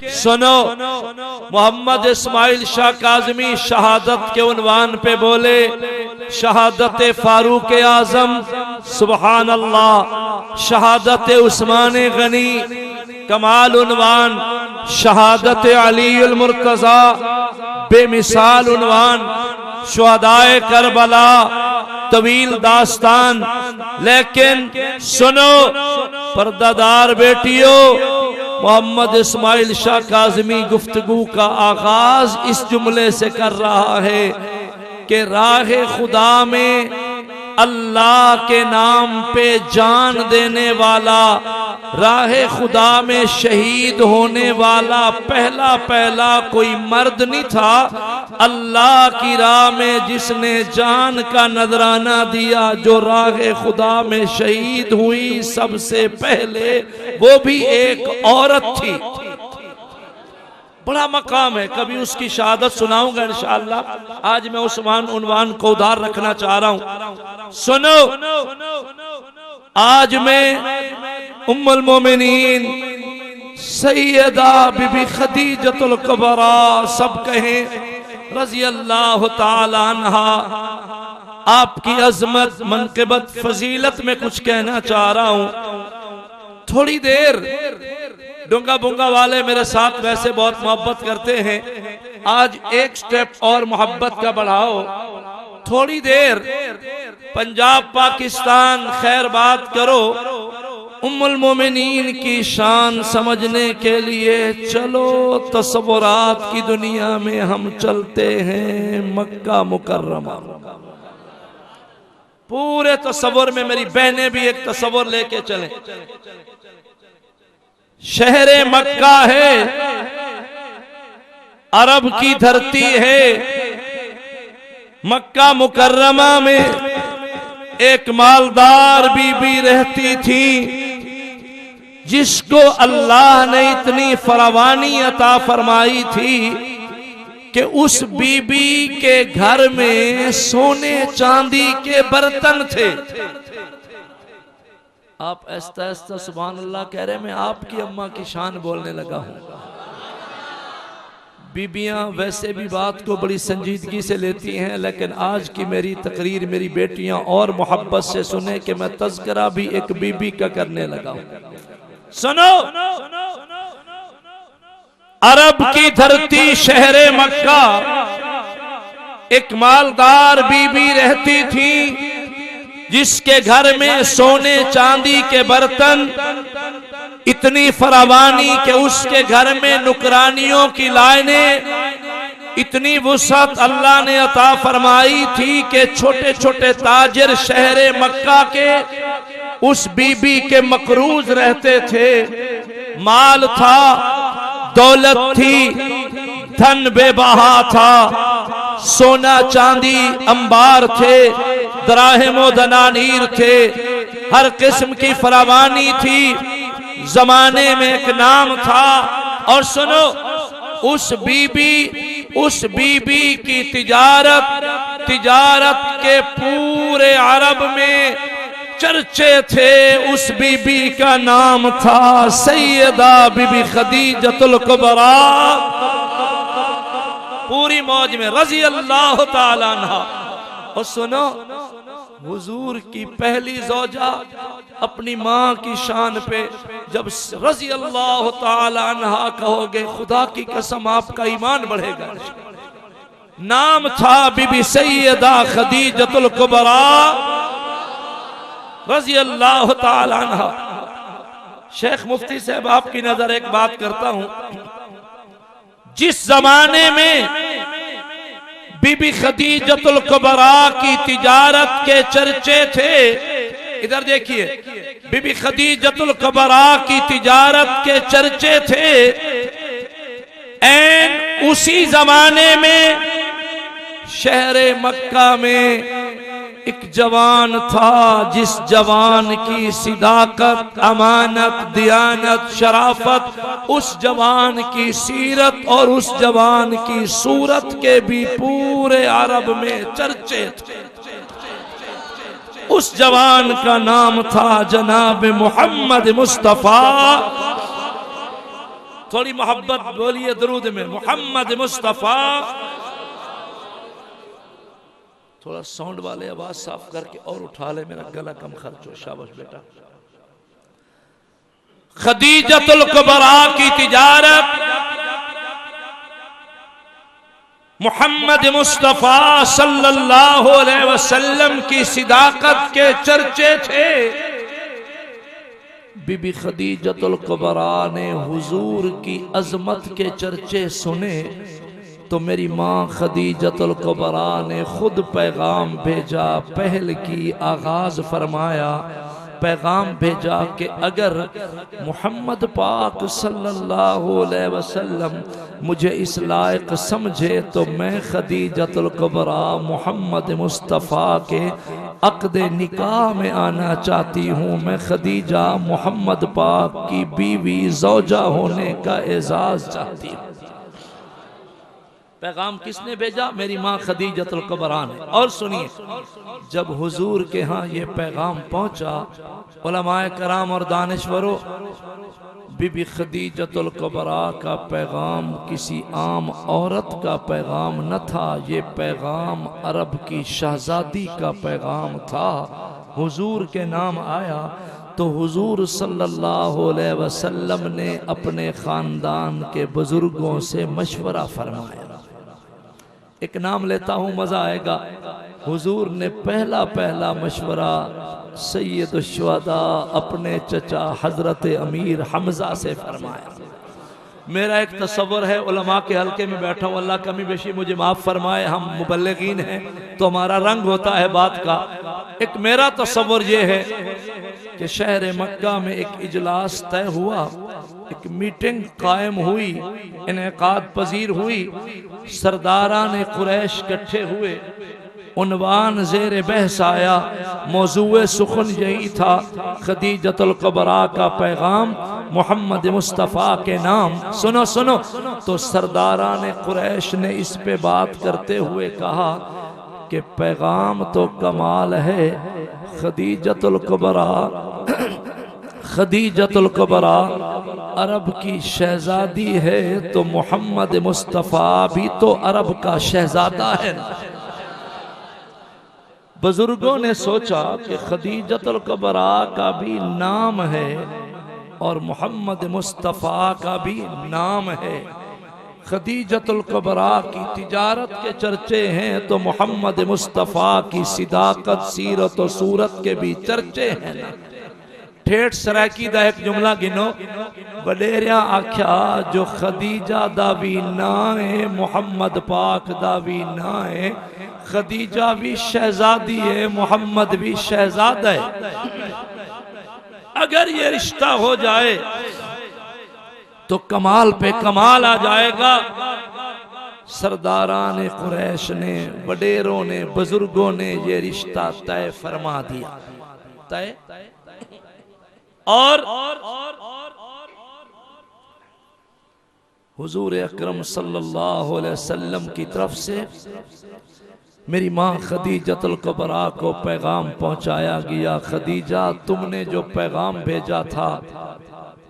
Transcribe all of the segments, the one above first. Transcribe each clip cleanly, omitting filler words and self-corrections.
سنو، محمد اسماعیل شاہ کاظمی شہادت کے عنوان پہ بولے شہادت فاروق اعظم، سبحان اللہ، شہادت عثمان غنی، کمال عنوان، شہادت علی المرتضی، بے مثال عنوان، شہدائے کربلا، طویل داستان۔ لیکن سنو پردہ دار بیٹیوں، محمد اسماعیل شاہ کاظمی گفتگو کا آغاز اس جملے سے کر رہا ہے کہ راہ خدا میں اللہ کے نام پہ جان دینے والا، راہ خدا میں شہید ہونے والا پہلا کوئی مرد نہیں تھا۔ اللہ کی راہ میں جس نے جان کا نذرانہ دیا، جو راہ خدا میں شہید ہوئی سب سے پہلے، وہ بھی ایک عورت تھی۔ بڑا مقام ہے، کبھی اس کی شہادت سناؤں گا انشاءاللہ۔ آج میں عثمان عنوان کو ادھار رکھنا چاہ رہا ہوں۔ سنو، آج میں ام المومنین سیدہ بی بی خدیجۃ الکبریٰ، سب کہیں رضی اللہ تعالی عنہا، آپ کی عظمت، منقبت، فضیلت میں کچھ کہنا چاہ رہا ہوں۔ تھوڑی دیر ڈونگا بونگا والے میرے ساتھ ویسے بہت محبت کرتے ہیں، آج ایک سٹیپ اور محبت کا بڑھاؤ۔ تھوڑی دیر پنجاب پاکستان خیر بات کرو، ام المومنین کی شان سمجھنے کے لیے چلو تصورات کی دنیا میں ہم چلتے ہیں مکہ مکرمہ۔ پورے تصور میں میری بہنیں بھی ایک تصور لے کے چلیں۔ شہر مکہ ہے، عرب کی دھرتی ہے، مکہ مکرمہ میں ایک مالدار بی بی رہتی تھی، جس کو اللہ نے اتنی فراوانی عطا فرمائی تھی کہ اس بی بی کے گھر میں سونے چاندی کے برتن تھے۔ آپ ایستا ایستا سبحان اللہ کہہ رہے ہیں، میں آپ کی اماں کی شان بولنے لگا ہوں۔ بیبیاں ویسے بھی بات کو بڑی سنجیدگی سے لیتی ہیں، لیکن آج کی میری تقریر میری بیٹیاں اور محبت سے سنیں کہ میں تذکرہ بھی ایک بی بی کا کرنے لگا ہوں۔ سنو، عرب کی دھرتی شہر مکہ، ایک مالدار بی بی رہتی تھی، جس کے گھر میں سونے چاندی کے برتن، اتنی فراوانی کہ اس کے گھر میں نکرانیوں کی لائنیں، اتنی وسعت اللہ نے عطا فرمائی تھی کہ چھوٹے چھوٹے تاجر شہر مکہ کے اس بی بی کے مقروض رہتے تھے۔ مال تھا، دولت تھی، دھن بے بہا تھا، سونا چاندی انبار تھے، دراہم و دنانیر تھے، ہر قسم کی فراوانی تھی، زمانے میں ایک نام تھا۔ اور سنو، اس بی بی کی تجارت کے پورے عرب میں چرچے تھے، اس بی بی کا نام تھا سیدہ بی بی خدیجۃ الکبریٰ، پوری موج میں رضی اللہ تعالی عنہا۔ اور سنو، حضور کی پہلی زوجہ اپنی ماں کی شان پہ جب رضی اللہ تعالی عنہا کہو گے، خدا کی قسم آپ کا ایمان بڑھے گا۔ نام تھا بی بی سیدہ خدیجۃ الکبریٰ رضی اللہ تعالی عنہا۔ شیخ مفتی صاحب آپ کی نظر ایک بات کرتا ہوں، جس زمانے میں بی بی خدیجۃ الکبریٰ کی تجارت کے چرچے تھے، ادھر دیکھیے، بی بی خدیجۃ الکبریٰ کی تجارت کے چرچے تھے، این اسی زمانے میں شہر مکہ میں ایک جوان تھا، جس جوان کی صداقت، امانت، دیانت، شرافت، اس جوان کی سیرت اور اس جوان کی صورت کے بھی پورے عرب میں چرچے تھے۔ اس جوان کا نام تھا جناب محمد مصطفیٰ تھوڑی محبت بولیے درود میں محمد مصطفیٰ. تھوڑا ساؤنڈ والے آواز صاف کر کے اور اٹھا لے، میرا گلا کم خرچ ہو. شاباش بیٹا. خدیجۃ الکبریٰ کی تجارت محمد مصطفیٰ صلی اللہ علیہ وسلم کی صداقت کے چرچے تھے. بی بی خدیجۃ الکبریٰ نے حضور کی عظمت کے چرچے سنے تو میری ماں خدیجۃ الکبریٰ نے خود پیغام بھیجا، پہل کی، آغاز فرمایا، پیغام بھیجا کہ اگر محمد پاک صلی اللہ علیہ وسلم مجھے اس لائق سمجھے تو میں خدیجۃ الکبریٰ محمد مصطفیٰ کے عقد نکاح میں آنا چاہتی ہوں. میں خدیجہ محمد پاک کی بیوی زوجہ ہونے کا اعزاز چاہتی ہوں. پیغام کس نے بھیجا؟ میری ماں خدیجۃ الکبریٰ نے. اور سنیے، جب حضور کے ہاں یہ پیغام پہنچا، علماء کرام اور دانشوروں، بی بی خدیجۃ الکبریٰ کا پیغام کسی عام عورت کا پیغام نہ تھا، یہ پیغام عرب کی شہزادی کا پیغام تھا. حضور کے نام آیا تو حضور صلی اللہ علیہ وسلم نے اپنے خاندان کے بزرگوں سے مشورہ فرمایا. ایک نام لیتا ہوں، مزہ آئے گا. حضور نے پہلا مشورہ سید الشہداء اپنے چچا حضرت امیر حمزہ سے فرمایا. میرا ایک تصور ہے، علماء کے حلقے میں بیٹھا ہوں، اللہ کمی بیشی مجھے معاف فرمائے، ہم مبلغین ہیں تو ہمارا رنگ ہوتا ہے بات کا. ایک میرا تصور یہ ہے کہ شہر مکہ میں ایک اجلاس طے ہوا، ایک میٹنگ قائم ہوئی، انعقاد پذیر ہوئی، سرداران قریش اکٹھے ہوئے، عنوان زیر بحث آیا، موضوع سخن یہی تھا، خدیجۃ الکبریٰ کا پیغام محمد مصطفیٰ کے نام. سنو سنو. تو سرداران قریش نے اس پہ بات کرتے ہوئے کہا کہ پیغام تو کمال ہے، خدیجۃ الکبریٰ عرب کی شہزادی ہے تو محمد مصطفیٰ بھی تو عرب کا شہزادہ ہے. بزرگوں نے سوچا کہ خدیجۃ الکبریٰ کا بھی نام ہے اور محمد مصطفیٰ کا بھی نام ہے. خدیجۃ الکبریٰ کی تجارت کے چرچے ہیں تو محمد مصطفیٰ کی صداقت، سیرت و صورت کے بھی چرچے ہیں. ٹھیٹ سرائکی دا ایک جملہ گنو، وڈیریاں آکھیا جو خدیجہ دا بھی نہ ہے، محمد پاک دا بھی نہ ہے. خدیجہ بھی شہزادی ہے، محمد بھی شہزادہ ہے. اگر یہ رشتہ ہو جائے تو کمال پہ کمال آ جائے گا. سرداران قریش نے، وڈیروں نے، بزرگوں نے یہ رشتہ طے فرما دیا. طے اور حضور اکرم صلی اللہ علیہ وسلم کی طرف سے میری ماں خدیجۃ الکبریٰ کو پیغام پہنچایا گیا. خدیجہ تم نے جو پیغام بھیجا تھا،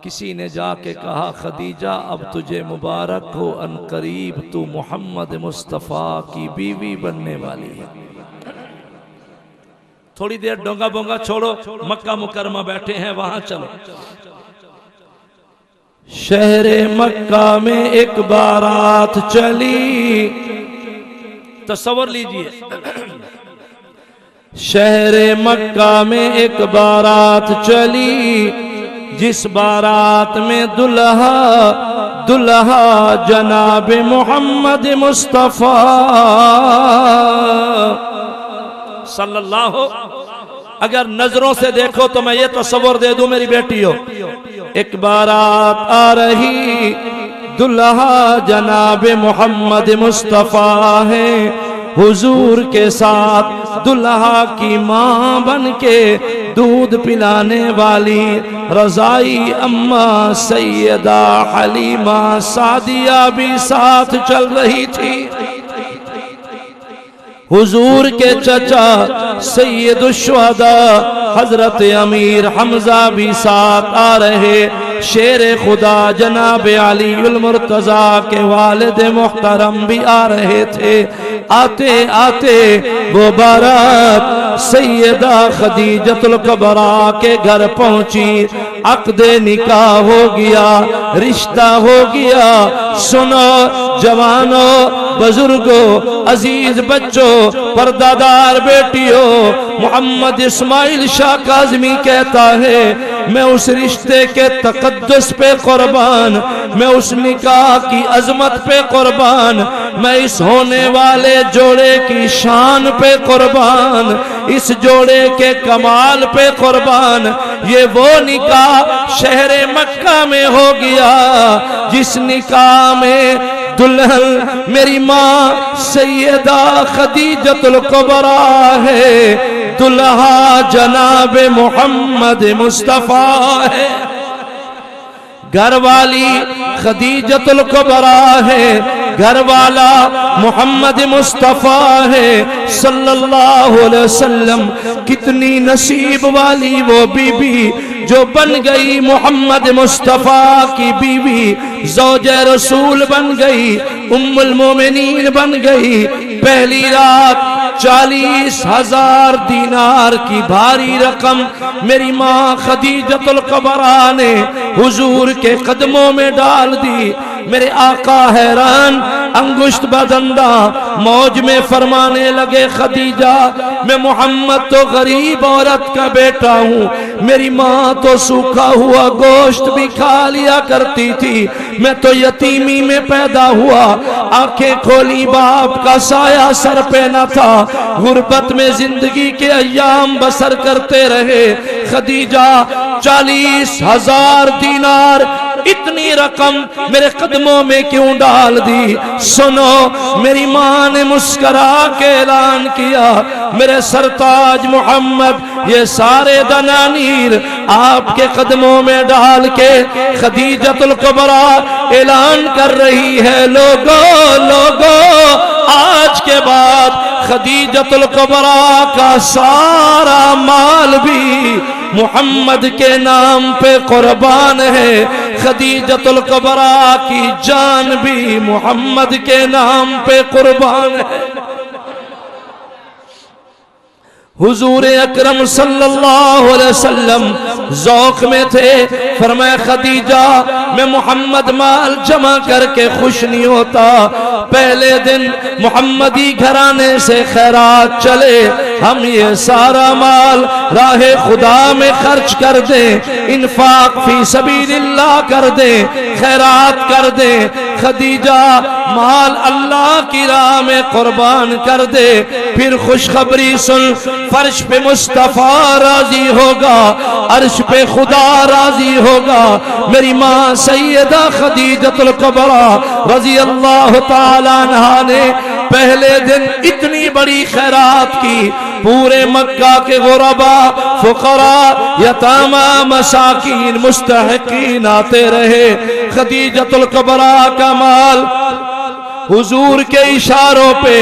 کسی نے جا کے کہا خدیجہ اب تجھے مبارک ہو، ان قریب تو محمد مصطفیٰ کی بیوی بننے والی ہے. تھوڑی دیر ڈونگا بونگا چھوڑو، مکہ مکرمہ بیٹھے ہیں وہاں چلو. شہر مکہ میں ایک بارات چلی، تصور لیجئے، شہر مکہ میں ایک بارات چلی، جس بارات میں دلہا جناب محمد مصطفیٰ صلی اللہ. اگر نظروں سے دیکھو تو میں یہ تصور دے دوں میری بیٹی ہو، ایک بارات آ رہی، دلہا جناب محمد مصطفیٰ ہے، حضور کے ساتھ دلہا کی ماں بن کے دودھ پلانے والی رضائی اماں سیدہ حلیمہ سعدیہ بھی ساتھ چل رہی تھی. حضور کے چچا سید الشہداء حضرت امیر حمزہ بھی ساتھ آ رہے. شیر خدا جناب علی المرتضی کے والد محترم بھی آ رہے تھے. آتے آتے وہ بارات سیدہ خدیجۃ الکبریٰ کے گھر پہنچی. عقد نکاح ہو گیا, رشتہ ہو گیا. سنو جوانوں, بزرگوں, عزیز بچوں, پردادار بیٹیوں, محمد اسماعیل شاہ کاظمی کہتا ہے میں اس رشتے کے تقدس پہ قربان, میں اس نکاح کی عظمت پہ قربان, میں اس ہونے والے جوڑے کی شان پہ قربان, اس جوڑے کے کمال پہ قربان. یہ وہ نکاح شہر مکہ میں ہو گیا جس نکاح میں دلہن میری ماں سیدہ خدیجۃ الکبریٰ ہے, دلہا جناب محمد مصطفیٰ ہے. گھر والی خدیجۃ الکبریٰ ہے, گھر والا محمد مصطفیٰ ہے صلی اللہ علیہ وسلم. کتنی نصیب والی وہ بی بی جو بن گئی محمد مصطفیٰ کی بیوی, زوج رسول بن گئی, ام المومنین بن گئی. پہلی رات 40,000 دینار کی بھاری رقم میری ماں خدیجۃ الکبریٰ نے حضور کے قدموں میں ڈال دی. میرے آقا حیران, انگشت بدندہ موج میں فرمانے لگے خدیجہ میں محمد تو غریب عورت کا بیٹا ہوں, میری ماں تو سوکھا ہوا گوشت بھی کھا لیا کرتی تھی, میں تو یتیمی میں پیدا ہوا, آنکھیں کھولی باپ کا سایہ سر پہ نہ تھا, غربت میں زندگی کے ایام بسر کرتے رہے. خدیجہ 40,000 دینار اتنی رقم میرے قدموں میں کیوں ڈال دی؟ سنو, میری ماں نے مسکرا کے اعلان کیا میرے سرتاج محمد یہ سارے دنانیر آپ کے قدموں میں ڈال کے خدیجۃ الکبریٰ اعلان کر رہی ہے لوگو آج کے بعد خدیجۃ الکبریٰ کا سارا مال بھی محمد کے نام پہ قربان ہے, خدیجۃ الکبریٰ کی جان بھی محمد کے نام پہ قربان ہے. حضور اکرم صلی اللہ علیہ وسلم ذوق میں تھے, فرمایا خدیجہ میں محمد مال جمع کر کے خوش نہیں ہوتا, پہلے دن محمدی گھرانے سے خیرات چلے, ہم یہ سارا مال راہ خدا میں خرچ کر دیں, انفاق فی سبیل اللہ کر دیں, خیرات کر دیں. خدیجہ مال اللہ کی راہ میں قربان کر دے, پھر خوشخبری سن, فرش پہ مصطفیٰ راضی ہوگا, عرش پہ خدا راضی ہوگا. میری ماں سیدہ خدیجۃ الکبریٰ رضی اللہ تعالیٰ عنہا نے پہلے دن اتنی بڑی خیرات کی, پورے مکہ کے غرباء, فقراء, یتامى, مساکین, مستحقین آتے رہے. خدیجۃ الکبریٰ کا مال حضور کے اشاروں پہ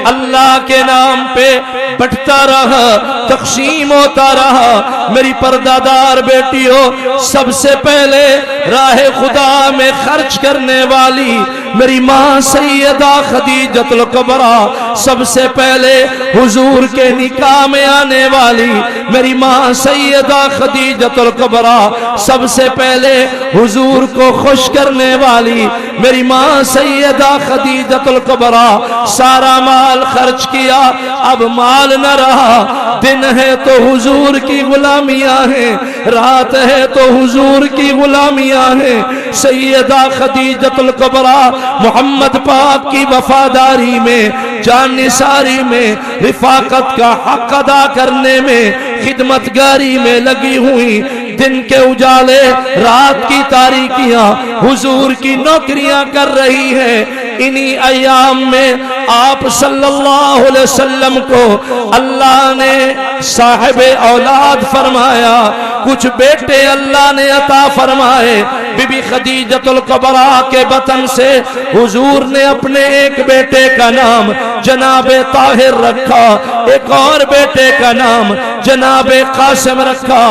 اللہ کے نام پہ بٹتا رہا, تقسیم ہوتا رہا. میری پردادار بیٹیوں, سب سے پہلے راہ خدا میں خرچ کرنے والی میری ماں سیدہ خدیجۃ الکبریٰ, سب سے پہلے حضور کے نکاح میں آنے والی میری ماں سیدہ خدیجۃ الکبریٰ, سب سے پہلے حضور کو خوش کرنے والی میری ماں سیدہ خدیجۃ الکبریٰ. سارا مال خرچ کیا, اب مال نہ رہا. دن ہے تو حضور کی غلامیاں ہیں, رات ہے تو حضور کی غلامیاں ہیں. سیدہ خدیجۃ الکبریٰ محمد پاک کی وفاداری میں, جان نثاری میں, رفاقت کا حق ادا کرنے میں, خدمتگاری میں لگی ہوئی. دن کے اجالے, رات کی تاریکیاں, حضور کی نوکریاں کر رہی ہے. انہی ایام میں آپ صلی اللہ علیہ وسلم کو اللہ نے صاحب اولاد فرمایا، کچھ بیٹے اللہ نے عطا فرمائے۔ بی بی خدیجۃ الکبریٰ کے بطن سے حضور نے اپنے ایک بیٹے کا نام جناب طاہر رکھا، ایک اور بیٹے کا نام جناب قاسم رکھا۔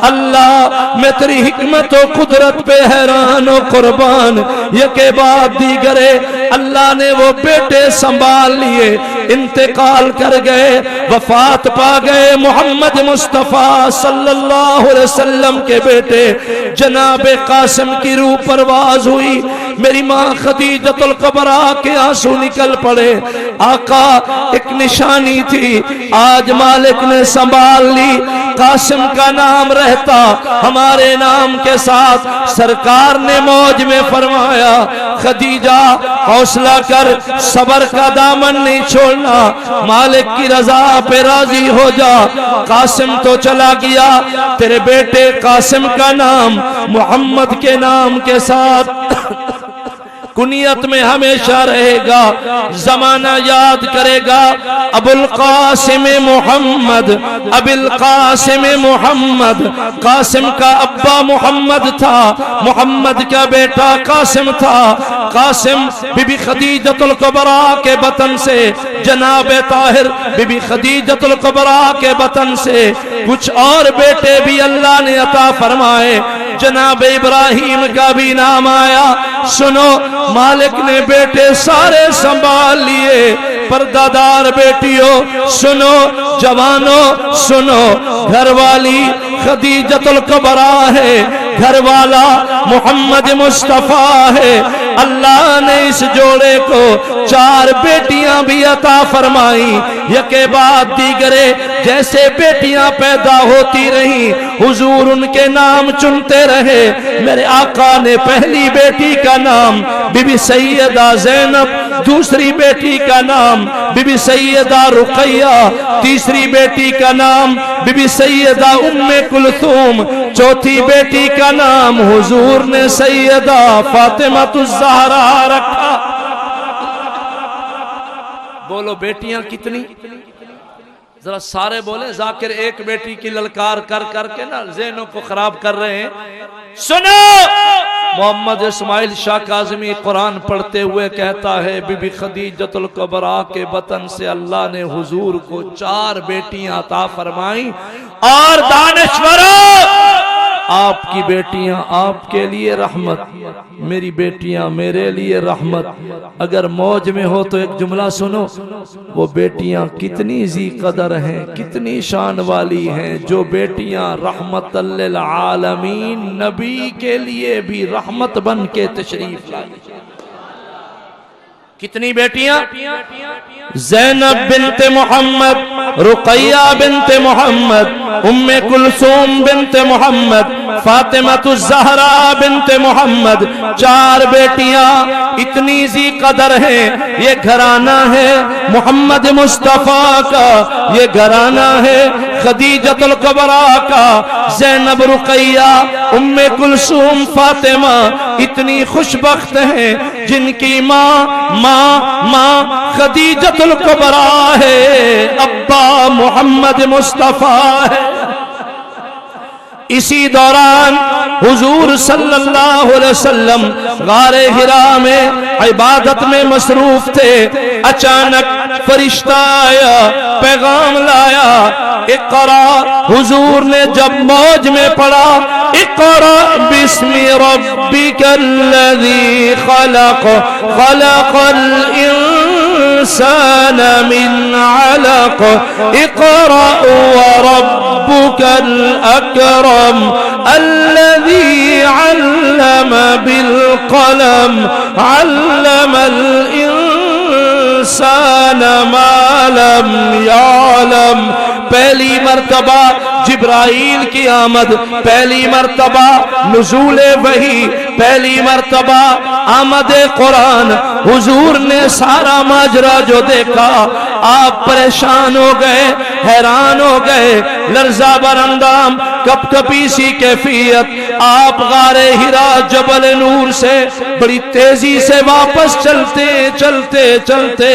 اللہ میں تیری حکمت و قدرت پہ حیران و قربان، یکے بعد دیگرے اللہ نے وہ بیٹے سنبھال لیے، انتقال کر گئے، وفات پا گئے۔ محمد مصطفیٰ صلی اللہ علیہ وسلم کے بیٹے جناب قاسم کی روح پرواز ہوئی۔ میری ماں خدیجۃ الکبریٰ کے آنسو نکل پڑے۔ آقا ایک نشانی تھی، آج مالک نے سنبھال لی، قاسم کا نام رہتا ہمارے نام کے ساتھ۔ سرکار نے موج میں فرمایا، خدیجہ حوصلہ کر، صبر کا دامن نہیں چھوڑنا، مالک کی رضا پہ راضی ہو جا۔ قاسم تو چلا گیا، تیرے بیٹے قاسم کا نام محمد کے نام کے ساتھ کنیت میں ہمیشہ رہے گا، زمانہ یاد کرے گا۔ ابو القاسم محمد، ابو القاسم محمد، قاسم کا ابا محمد تھا، محمد کا بیٹا قاسم تھا۔ قاسم بی بی خدیجۃ الکبریٰ کے بطن سے، جناب طاہر بی بی خدیجۃ الکبریٰ کے بطن سے کچھ اور بیٹے بھی اللہ نے عطا فرمائے۔ جناب ابراہیم کا بھی نام آیا۔ سنو، مالک نے بیٹے سارے سنبھال لیے۔ پردہ دار بیٹیوں سنو، جوانوں سنو، گھر والی خدیجۃ الکبریٰ ہے، گھر والا محمد مصطفیٰ ہے۔ اللہ نے اس جوڑے کو 4 بیٹیاں بھی عطا فرمائی، یکے بعد دیگرے جیسے بیٹیاں پیدا ہوتی رہیں، حضور ان کے نام چنتے رہے۔ میرے آقا نے پہلی بیٹی کا نام بی بی سیدہ زینب، دوسری بیٹی کا نام بی بی سیدہ رقیہ، تیسری بیٹی کا نام بی بی سیدہ ام کلثوم، چوتھی بیٹی کا نام حضور نے سیدہ فاطمہ الزہرا رکھا۔ بولو بیٹیاں کتنی؟ ذرا سارے بولے، ذاکر ایک بیٹی کی للکار کر کر کے نا ذہنوں کو خراب کر رہے ہیں۔ سنو، محمد اسماعیل شاہ کاظمی قرآن پڑھتے ہوئے کہتا ہے، بی بی خدیجۃ الکبریٰ کے بطن سے اللہ نے حضور کو 4 بیٹیاں عطا فرمائیں، اور دانشوروں آپ کی بیٹیاں آپ کے لیے رحمت، میری بیٹیاں میرے لیے رحمت۔ اگر موج میں ہو تو ایک جملہ سنو، وہ بیٹیاں کتنی ذی قدر ہیں، کتنی شان والی ہیں، جو بیٹیاں رحمت للعالمین نبی کے لیے بھی رحمت بن کے تشریف لائی۔ کتنی بیٹیاں؟ زینب بنت محمد، رقیہ بنت محمد، ام کلثوم بنت محمد، فاطمہ الزہرا بنت محمد، 4 بیٹیاں اتنی ذی قدر ہیں۔ یہ گھرانہ ہے محمد مصطفیٰ کا، یہ گھرانہ ہے خدیجۃ الکبریٰ کا۔ زینب، رقیہ، ام کلثوم، فاطمہ اتنی خوش بخت ہیں جن کی ماں خدیجۃ الکبریٰ ہے، ابا محمد مصطفیٰ ہے۔ اسی دوران حضور صلی اللہ علیہ وسلم غار حرا میں عبادت میں مصروف تھے۔ اچانک فرشتہ آیا، پیغام لایا، اقرا۔ حضور نے جب موج میں پڑھا، اقرا بسم ربک الذی خلق، خلق الانسان من علق، اقرا وربک الاکرم الذي علم بالقلم علم الانسان ما لم يعلم۔ پہلی مرتبہ جبرائیل کی آمد، پہلی مرتبہ نزول وحی، پہلی مرتبہ آمد قرآن۔ حضور نے سارا ماجرا جو دیکھا، آپ پریشان ہو گئے، حیران ہو گئے، لرزہ بر اندام، کپ کپی سی کیفیت۔ آپ غار ہرا جبل نور سے بڑی تیزی سے واپس چلتے چلتے چلتے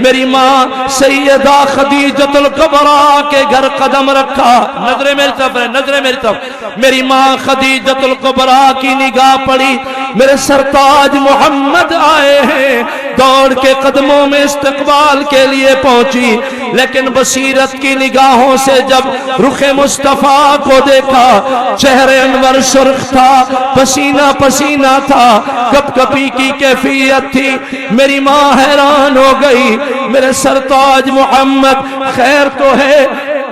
میری ماں سیدہ خدیجۃ الکبریٰ کے گھر قدم رکھا۔ نظریں میری طرف ہے، نظریں میری طرف۔ میری ماں خدیجۃ الکبریٰ کی نگاہ پڑی، میرے سرتاج محمد آئے ہیں، دوڑ کے قدموں میں استقبال کے لیے پہنچی، لیکن بصیرت کی نگاہوں سے جب رخ مصطفیٰ کو دیکھا، چہرے انور سرخ تھا، پسینہ پسینہ تھا، کپ کپی کی کیفیت تھی۔ میری ماں حیران ہو گئی، میرے سرتاج محمد خیر تو ہے،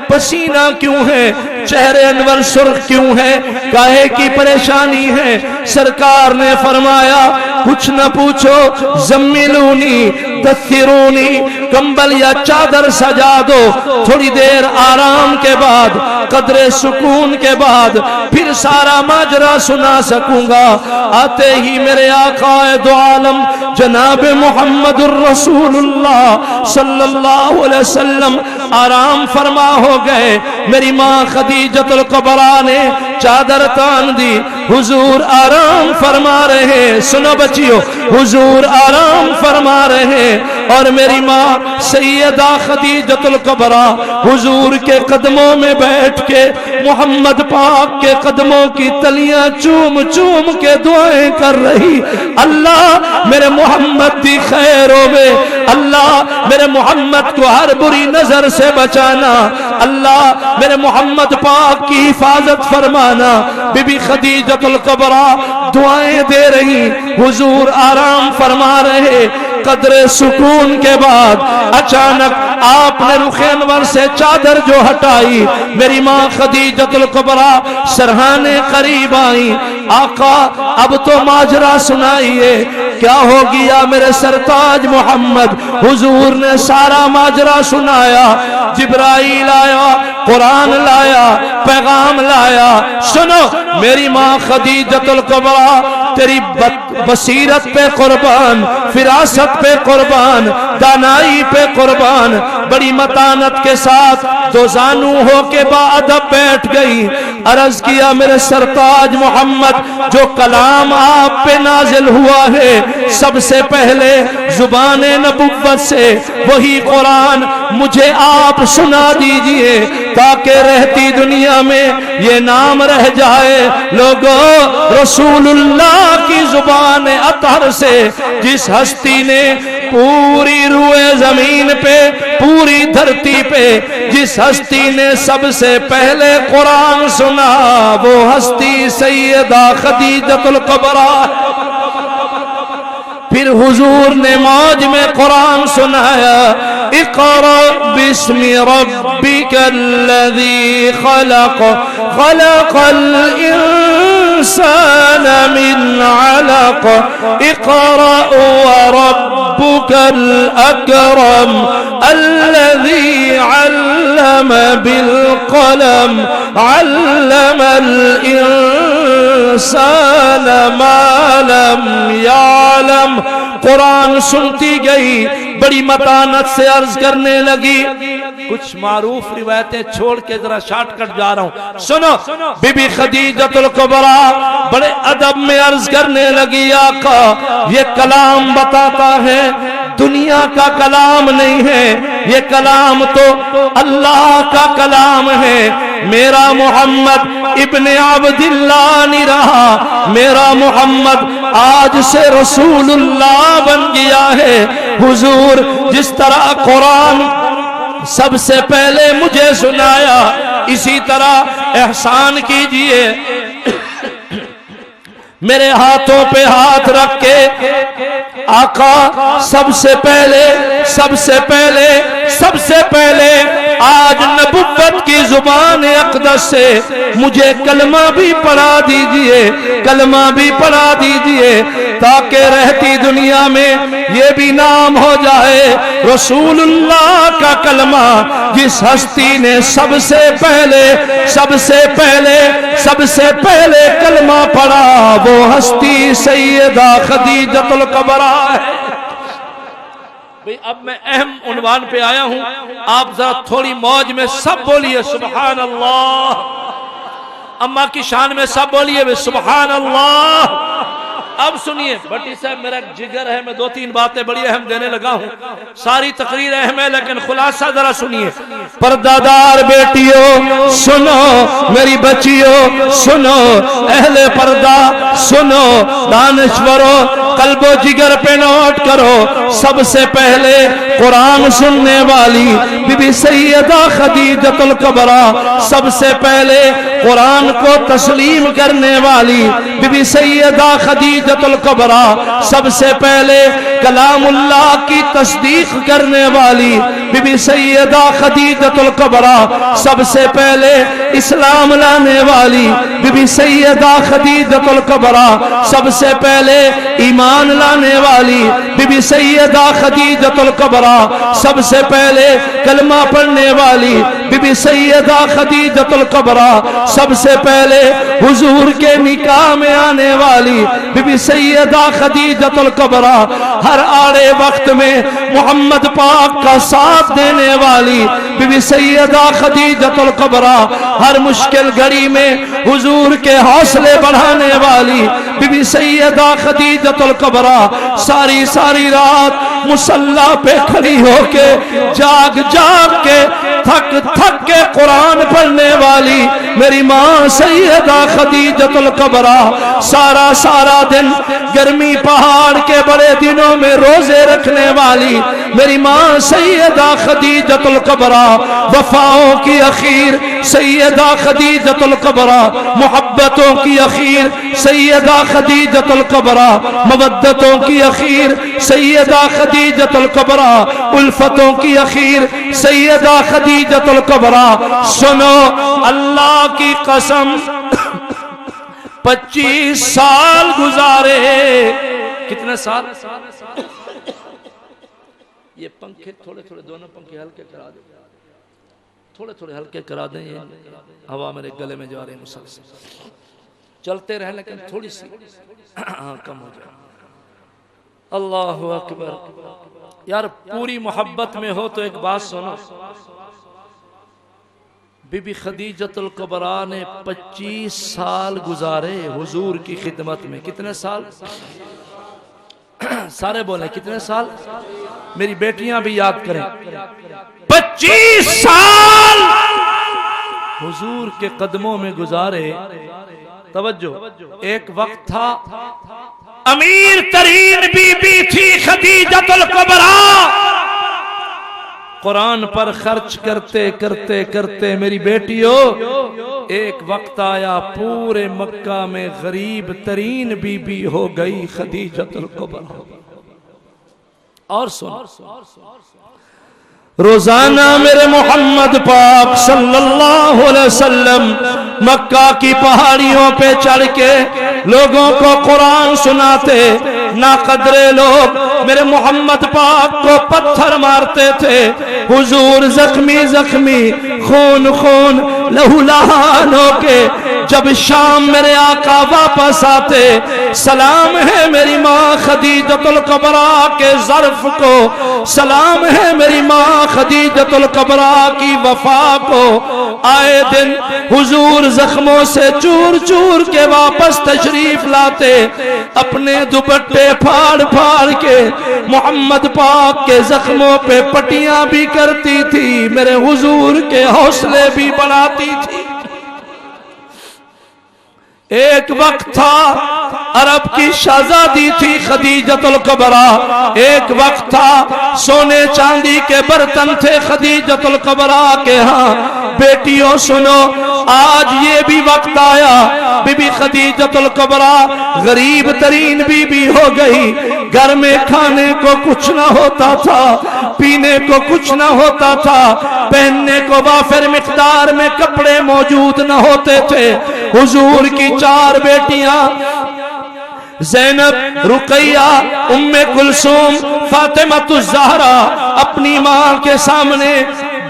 پسینہ کیوں ہے، چہرے انور سرخ کیوں ہے، کاہے کی پریشانی ہے؟ سرکار نے فرمایا کچھ نہ پوچھو، زملونی دثرونی، کمبل یا چادر سجا دو، تھوڑی دیر آرام کے بعد، قدر سکون کے بعد پھر سارا ماجرا سنا سکوں گا۔ آتے ہی میرے آقا دو عالم جناب محمد الرسول اللہ صلی اللہ علیہ وسلم آرام فرما ہو گئے۔ میری ماں خدیجۃ الکبریٰ نے چادر تان دی، حضور آرام فرما رہے، سنو بچیو، حضور آرام فرما رہے، اور میری ماں سیدہ خدیجۃ الکبریٰ حضور کے قدموں میں بیٹھ کے محمد پاک کے قدموں کی تلیاں چوم چوم کے دعائیں کر رہی۔ اللہ میرے محمد دی خیر ہوے، اللہ میرے محمد کو ہر بری نظر سے بچانا، اللہ میرے محمد پاک کی حفاظت فرمانا۔ بی بی خدیجۃ الکبریٰ دعائیں دے رہی، حضور آرام فرما رہے۔ قدر سکون کے بعد اچانک آپ نے رخ انور سے چادر جو ہٹائی، میری ماں خدیجۃ الکبریٰ سرہانے قریب آئی۔ آقا اب تو ماجرا سنائیے، کیا ہو گیا میرے سرتاج محمد؟ حضور نے سارا ماجرا سنایا، جبرائیل آیا، قرآن لایا، پیغام لایا۔ سنو میری ماں خدیجۃ الکبریٰ، تیری بصیرت پہ قربان، فراست پہ قربان، دانائی پہ قربان، بڑی متانت کے ساتھ دو زانو ہو کے باادب بیٹھ گئی۔ عرض کیا میرے سرتاج محمد، جو کلام آپ پہ نازل ہوا ہے سب سے پہلے زبان نبوت سے، وہی قرآن مجھے آپ سنا دیجئے تاکہ رہتی دنیا میں یہ نام رہ جائے۔ لوگوں، رسول اللہ کی زبان اطہر سے جس ہستی نے پوری روئے زمین پہ، پوری دھرتی پہ جس ہستی نے سب سے پہلے قرآن سنا، وہ ہستی سیدہ خدیجۃ الکبریٰ۔ پھر حضور نے موج میں قرآن سنایا، اقرأ باسم ربک الذی خلق، خلق الانسان من علق، اقرأ وربک الاکرم الذی علم بالقلم، علم الانسان ما لم یعلم۔ قرآن سنتی گئی، بڑی متانت سے عرض کرنے لگی۔ کچھ معروف روایتیں چھوڑ کے ذرا شارٹ کٹ جا رہا ہوں، سنو۔ بی بی خدیجۃ الکبریٰ بڑے ادب میں عرض کرنے لگی، آقا یہ کلام بتاتا ہے دنیا کا کلام نہیں ہے، یہ کلام تو اللہ کا کلام ہے۔ میرا محمد ابن عبداللہ نہیں رہا، میرا محمد آج سے رسول اللہ بن گیا ہے۔ حضور جس طرح قرآن سب سے پہلے مجھے سنایا، اسی طرح احسان کیجئے، میرے ہاتھوں پہ ہاتھ رکھ کے آقا سب سے پہلے آج نبوت کی زبان اقدس سے مجھے کلمہ بھی پڑھا دیجئے، کلمہ بھی پڑھا دیجئے تاکہ رہتی دنیا میں یہ بھی نام ہو جائے رسول اللہ کا کلمہ، جس ہستی نے سب سے پہلے کلمہ پڑھا وہ ہستی سیدہ خدیجۃ الکبریٰ ہے۔ بھئی اب میں اہم عنوان پہ آیا ہوں، آپ ذرا تھوڑی موج میں سب بولیے سبحان اللہ، اماں کی شان میں سب بولیے سبحان اللہ۔ اب سنیے بھٹی صاحب، میرا جگر ہے، میں 2-3 باتیں بڑی اہم دینے لگا ہوں، ساری تقریر اہم ہے لیکن خلاصہ ذرا سنیے۔ پردادار بیٹیوں سنو، میری بچیوں سنو، اہل پردہ سنو، دانشوروں قلب و جگر پہ نوٹ کرو، سب سے پہلے قرآن سننے والی بی بی سیدہ خدیجۃ الکبریٰ، سب سے پہلے قرآن کو تسلیم کرنے والی بی بی سیدہ خدیجۃ الکبریٰ، سب سے پہلے کلام اللہ کی تصدیق کرنے والی بی بی سیدہ خدیجۃ الکبریٰ، سب سے پہلے اسلام لانے والی بی بی سیدہ خدیجۃ الکبریٰ، سب سے پہلے ایمان لانے والی بی بی سیدہ خدیجۃ الکبریٰ، سب سے پہلے کلمہ پڑھنے والی بی بی سیدہ خدیجۃ الکبریٰ، سب سے پہلے حضور کے نکاح میں آنے والی بی بی سیدہ خدیجۃ الکبریٰ، ہر آڑے وقت میں محمد پاک کا ساتھ دینے والی بی بی سیدہ خدیجۃ الکبریٰ، ہر مشکل گھڑی میں حضور کے حوصلے بڑھانے والی بی بی سیدہ خدیجۃ الکبریٰ، ساری رات مصلی پہ کھڑی ہو کے جاگ کے تھک کے قرآن پڑھنے والی میری ماں سیدہ خدیجۃ الکبریٰ، سارا دن گرمی پہاڑ کے بڑے دنوں میں روزے رکھنے والی میری ماں سیدہ خدیجۃ الکبریٰ، وفاؤں کی اخیر سیدہ خدیجۃ الکبریٰ، محبتوں کی اخیر سیدہ خدیجۃ الکبریٰ، مودتوں کی اخیر سیدہ خدیجۃ الکبریٰ، الفتوں کی اخیر سیدہ خدیجۃ الکبریٰ۔ سنو اللہ کی قسم 25 سال گزارے، کتنے سال؟ یہ پنکھے تھوڑے دونوں پنکھے ہلکے کرا دیں، تھوڑے ہلکے کرا دیں، یہ ہوا میرے گلے میں جا رہے ہیں مسلسل، چلتے رہیں لیکن تھوڑی سی کم ہو جائے۔ اللہ اکبر یار، پوری محبت میں ہو تو ایک بات سنو، بی بی خدیجۃ الکبریٰ نے 25 سال گزارے حضور کی خدمت میں۔ کتنے سال؟ سارے بولیں کتنے سال؟ میری بیٹیاں بھی یاد کریں، 25 سال حضور کے قدموں میں گزارے۔ توجہ، ایک وقت تھا امیر ترین بی بی تھی خدیجۃ الکبریٰ، قرآن پر خرچ کرتے میری بیٹیوں، ایک وقت آیا پورے مکہ میں غریب ترین بی بی ہو گئی خدیجۃ الکبریٰ۔ اور سن، روزانہ میرے محمد پاک صلی اللہ علیہ وسلم مکہ کی پہاڑیوں پہ چڑھ کے لوگوں کو قرآن سناتے، ناقدرے لوگ میرے محمد پاک کو پتھر مارتے تھے، حضور زخمی خون لہو لہان ہو کے جب شام میرے آقا واپس آتے، سلام ہے میری ماں خدیجۃ الکبریٰ کے ظرف کو، سلام ہے میری ماں خدیجۃ الکبریٰ کی وفا کو۔ آئے دن حضور زخموں سے چور کے واپس تشریف لاتے، اپنے دوپٹے پھاڑ کے محمد پاک کے زخموں پہ پٹیاں بھی کرتی تھی، میرے حضور کے حوصلے بھی بڑھاتی تھی۔ ایک وقت تھا عرب کی شہزادی تھی خدیجۃ الکبریٰ، ایک وقت تھا سونے چاندی کے برتن تھے خدیجۃ الکبریٰ کے ہاں۔ بیٹیوں سنو، آج یہ بھی وقت آیا بی بی خدیجۃ الکبریٰ غریب ترین بی بی ہو گئی، گھر میں کھانے کو کچھ نہ ہوتا تھا، پینے کو کچھ نہ ہوتا تھا، پہننے کو وافر مقدار میں کپڑے موجود نہ ہوتے تھے۔ حضور کی 4 بیٹیاں زینب، رقیہ، ام کلثوم، فاطمہ الزہرا اپنی ماں کے سامنے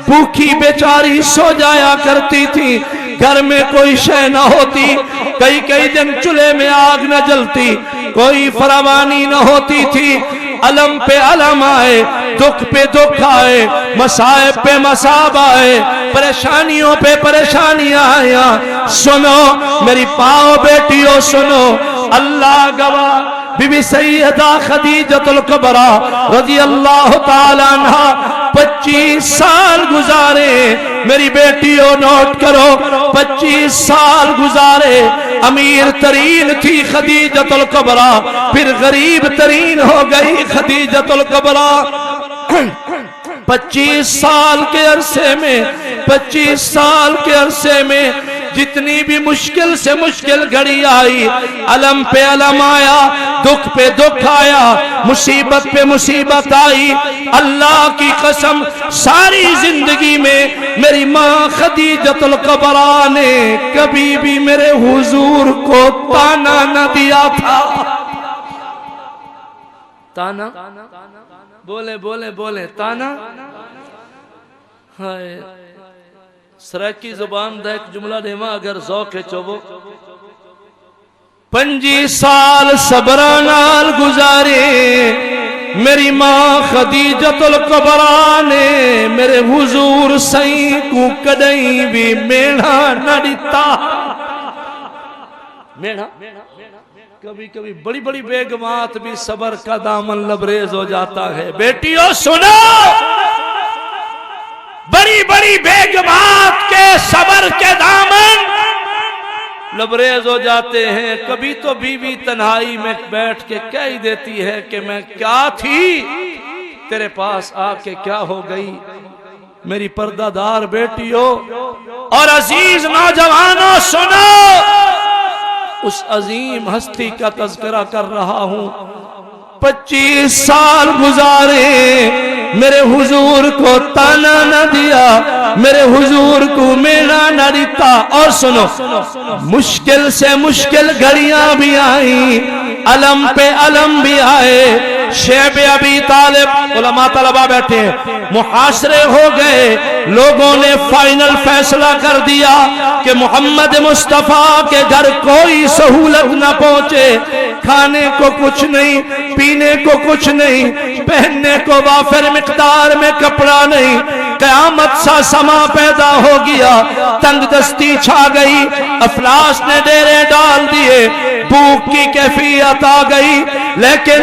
بھوکی بیچاری سو جایا کرتی تھی، گھر میں کوئی شے نہ ہوتی، کئی دن چولہے میں آگ نہ جلتی، کوئی فراوانی نہ ہوتی تھی۔ علم پہ علم آئے، دکھ پہ دکھ آئے، مصائب پہ مصائب آئے، پریشانیوں پہ پریشانیاں آیا، سنو میری پاؤ بیٹیوں سنو، اللہ گواہ بی بی سیدہ خدیجۃ الکبریٰ رضی اللہ تعالیٰ عنہ 25 سال گزارے، میری بیٹیوں نوٹ کرو 25 سال گزارے، امیر ترین تھی خدیجۃ الکبریٰ، پھر غریب ترین ہو گئی خدیجۃ الکبریٰ۔ 25 سال کے عرصے میں 25 سال کے عرصے میں جتنی بھی مشکل سے مشکل گھڑی آئی، علم پہ علم آیا، دکھ پہ دکھ آیا، مصیبت پہ مصیبت آئی، اللہ کی قسم ساری زندگی میں میری ماں خدیجۃ الکبریٰ نے کبھی بھی میرے حضور کو تانا نہ دیا تھا۔ تانا بولے بولے بولے تانا، ہائے سرکی زبان دا ایک جملہ دیما اگر ذوق ہے چوبو 25 سال صبرانال گزارے، میری ماں خدیجۃ الکبریٰ نے میرے حضور سائیں کو کدیں بھی میڑھا نہ دیتا۔ میڑھا کبھی کبھی بڑی بڑی بیگمات بھی صبر کا دامن لبریز ہو جاتا ہے۔ بیٹیوں سنو، بڑی بڑی بیگمات کے صبر کے دامن لبریز ہو جاتے ہیں۔ کبھی تو بیوی تنہائی میں بیٹھ کے کہہ ہی دیتی ہے کہ میں کیا تھی تیرے پاس آ کے کیا ہو گئی۔ میری پردہ دار بیٹیوں اور عزیز نوجوانوں سنو، اس عظیم ہستی کا تذکرہ کر رہا ہوں۔ 25 سال گزارے، میرے حضور کو تانا نہ دیا، میرے حضور کو مینا نہ دیتا۔ اور سنو، مشکل سے مشکل گھڑیاں بھی آئیں، علم پہ علم بھی آئے، شیب ابی طالب، علماء طلبہ بیٹھے ہیں، محاصرے ہو گئے، لوگوں نے فائنل فیصلہ کر دیا کہ محمد مصطفیٰ کے گھر کوئی سہولت نہ پہنچے، کھانے کو کچھ نہیں، پینے کو کچھ نہیں، پہننے کو وافر مقدار میں کپڑا نہیں، قیامت سا سما پیدا ہو گیا، تنگ دستی چھا گئی، افلاس نے ڈیرے ڈال دیے، بھوک کی کیفیت آ گئی، لیکن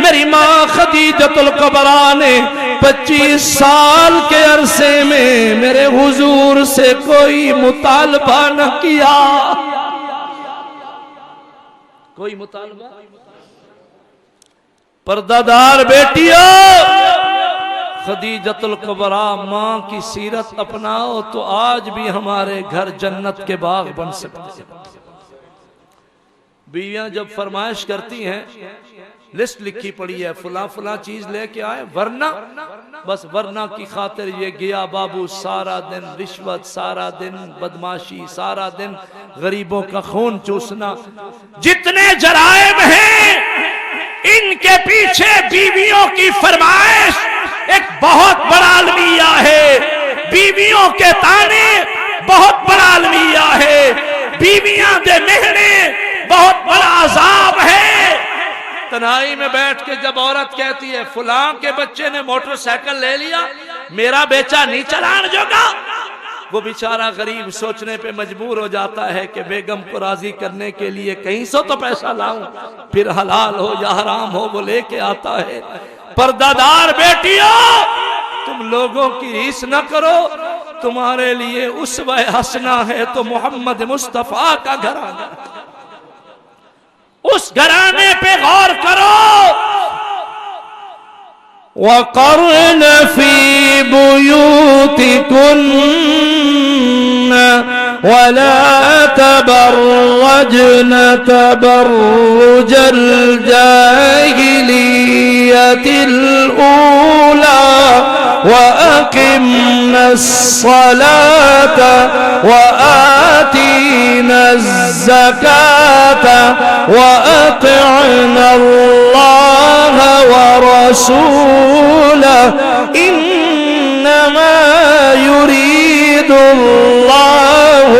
میری ماں خدیجۃ الکبریٰ نے 25 سال کے عرصے میں میرے حضور سے کوئی مطالبہ نہ کیا۔ کوئی مطالبہ؟ پردہ دار بیٹیوں، خدیجۃ الکبریٰ ماں کی سیرت اپناؤ تو آج بھی ہمارے گھر جنت کے باغ بن سکتے ہیں۔ بیویاں جب فرمائش کرتی ہیں، لسٹ لکھی پڑی ہے، فلاں فلاں چیز لے کے آئے، ورنہ کی خاطر یہ گیا بابو سارا دن رشوت، سارا دن بدماشی، سارا دن غریبوں کا خون چوسنا، جتنے جرائم ہیں ان کے پیچھے بیویوں کی فرمائش ایک بہت بڑا المیہ ہے، بیویوں کے تانے بہت بڑا المیہ ہے، بیویاں دے مہنے بہت بڑا عذاب ہے۔ تنہائی میں بیٹھ کے جب عورت کہتی ہے فلاں کے بچے نے موٹر سائیکل لے لیا، میرا بیچا نہیں چلان جوگا، وہ بیچارہ غریب سوچنے پہ مجبور ہو جاتا ہے کہ بیگم کو راضی کرنے کے لیے کہیں سے تو پیسہ لاؤں، پھر حلال ہو یا حرام ہو وہ لے کے آتا ہے۔ پردہ دار بیٹیوں، تم لوگوں کی ریس نہ کرو، تمہارے لیے اسوہ حسنہ ہے تو محمد مصطفیٰ کا گھرانہ، اس گھرانے پہ غور کرو۔ وَقَرْنَ فِي بُيُوتِكُنَّ وَلَا تَبَرَّجْنَ تَبَرُّجَ الْجَاهِلِيَّةِ الْأُولَى وَأَقِمْنَ الصَّلَاةَ وَآتِينَ الزَّكَاةَ وَأَطِعْنَ اللَّهَ وَرَسُولَهُ إِنَّمَا يُرِيدُ اللَّهُ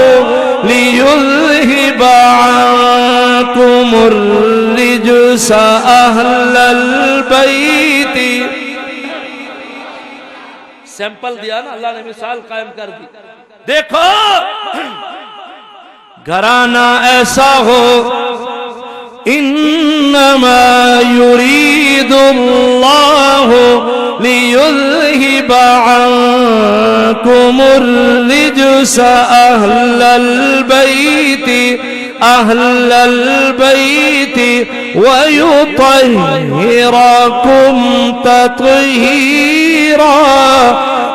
لِيُذْهِبَ عَنكُمُ الرِّجْسَ الرجس اہل البیت. سیمپل دیا نا اللہ نے, مثال قائم کر دی. دیکھو گھرانہ ایسا ہو, انما یرید اللہ لیذہب عنکم الرجس اہل البیت اہل البیت ویطہرکم تطہیرا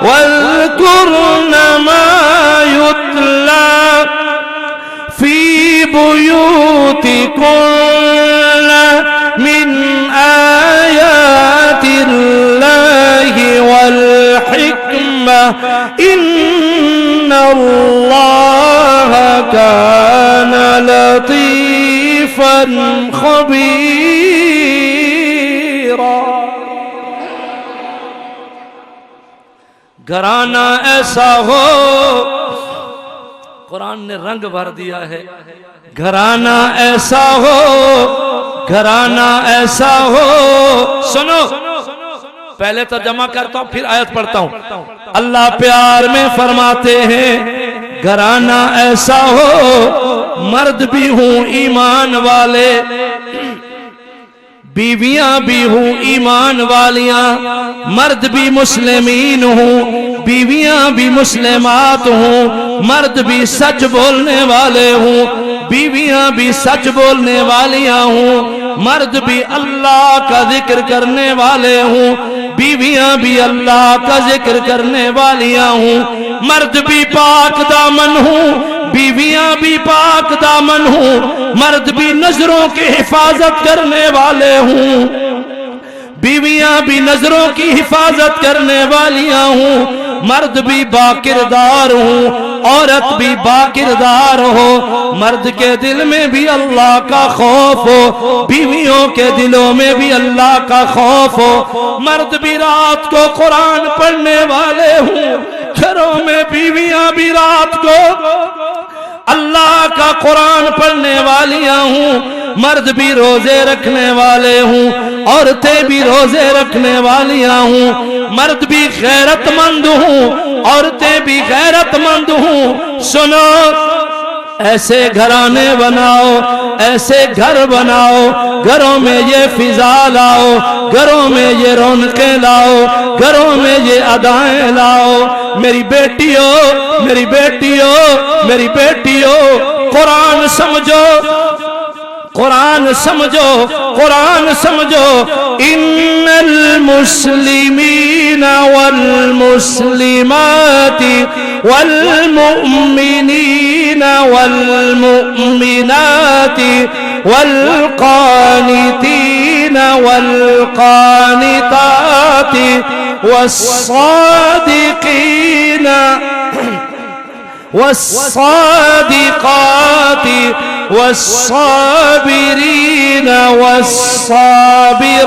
واذکرن ما یتلی فی بیوتکن من آیات اللہ والحکمہ ان اللہ کان لطیفا خبیرا. گھرانہ ایسا ہو, قرآن نے رنگ بھر دیا ہے. گھرانہ ایسا ہو, گھرانہ ایسا ہو. سنو پہلے ترجمہ کرتا ہوں پھر آیت پڑھتا ہوں. اللہ پیار میں فرماتے ہیں گھرانہ ایسا ہو, مرد بھی ہوں ایمان والے, بیویاں بھی ہوں ایمان والیاں, مرد بھی مسلمین ہوں, بیویاں بھی مسلمات ہوں, مرد بھی سچ بولنے والے ہوں, بیویاں بھی سچ بولنے والیاں ہوں, مرد بھی اللہ کا ذکر کرنے والے ہوں, بیویاں بھی اللہ کا ذکر کرنے والیاں ہوں, مرد بھی پاک دامن ہوں, بیویاں بھی پاک دامن ہوں, مرد بھی نظروں کی حفاظت کرنے والے ہوں, بیویاں بھی نظروں کی حفاظت کرنے والیاں ہوں, مرد بھی باکردار ہوں, عورت بھی باکردار ہو, مرد کے دل میں بھی اللہ کا خوف ہو, بیویوں کے دلوں میں بھی اللہ کا خوف ہو, مرد بھی رات کو قرآن پڑھنے والے ہوں, گھروں میں بیویاں بھی رات کو اللہ کا قرآن پڑھنے والیاں ہوں, مرد بھی روزے رکھنے والے ہوں, عورتیں بھی روزے رکھنے والیاں ہوں, مرد بھی غیرت مند ہوں, عورتیں بھی غیرت مند ہوں. سنو ایسے گھرانے بناؤ, ایسے گھر بناؤ, گھروں میں یہ فضا لاؤ, گھروں میں یہ رونقیں لاؤ, گھروں میں یہ ادائیں لاؤ. میری بیٹیوں, میری بیٹیوں, میری بیٹیوں, قرآن سمجھو, قرآن سمجھو, قرآن سمجھو. ان المسلمین والمسلمات والمؤمنین والمؤمنات والقانتین والقانتات والصادقین والصادقات والصابرين والصابرات